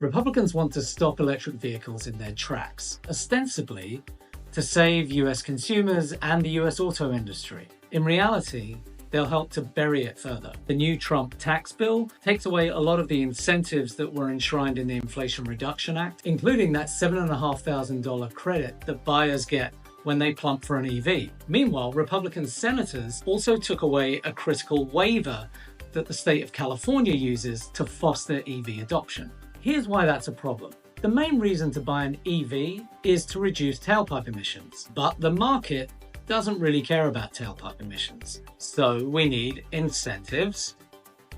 Republicans want to stop electric vehicles in their tracks, ostensibly to save US consumers and the US auto industry. In reality, they'll help to bury it further. The new Trump tax bill takes away a lot of the incentives that were enshrined in the Inflation Reduction Act, including that $7,500 credit that buyers get when they plump for an EV. Meanwhile, Republican senators also took away a critical waiver that the state of California uses to foster EV adoption. Here's why that's a problem. The main reason to buy an EV is to reduce tailpipe emissions, but the market doesn't really care about tailpipe emissions. So we need incentives,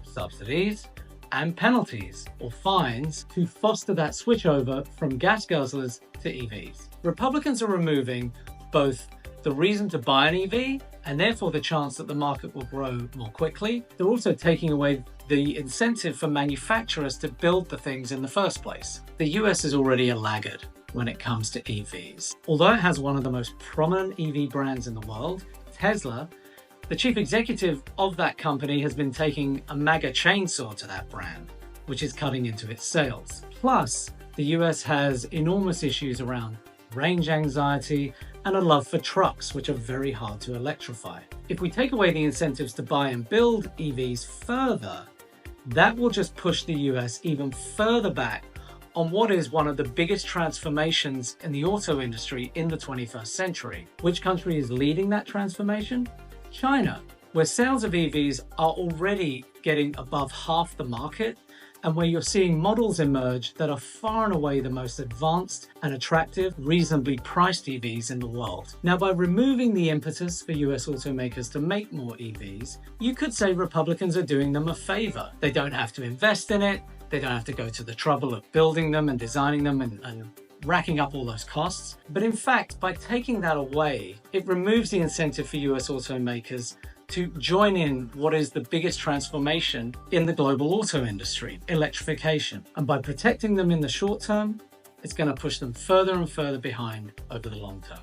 subsidies, and penalties or fines to foster that switch over from gas guzzlers to EVs. Republicans are removing both the reason to buy an EV and therefore the chance that the market will grow more quickly. They're also taking away the incentive for manufacturers to build the things in the first place. The US is already a laggard when it comes to EVs. Although it has one of the most prominent EV brands in the world, Tesla, the chief executive of that company has been taking a MAGA chainsaw to that brand, which is cutting into its sales. Plus, the US has enormous issues around range anxiety and a love for trucks, which are very hard to electrify. If we take away the incentives to buy and build EVs further, that will just push the US even further back on what is one of the biggest transformations in the auto industry in the 21st century. Which country is leading that transformation? China, where sales of EVs are already getting above half the market, and where you're seeing models emerge that are far and away the most advanced and attractive, reasonably priced EVs in the world. Now, by removing the impetus for US automakers to make more EVs, you could say Republicans are doing them a favor. They don't have to invest in it, they don't have to go to the trouble of building them and designing them and racking up all those costs. But in fact, by taking that away, it removes the incentive for US automakers to join in what is the biggest transformation in the global auto industry, electrification. And by protecting them in the short term, it's going to push them further and further behind over the long term.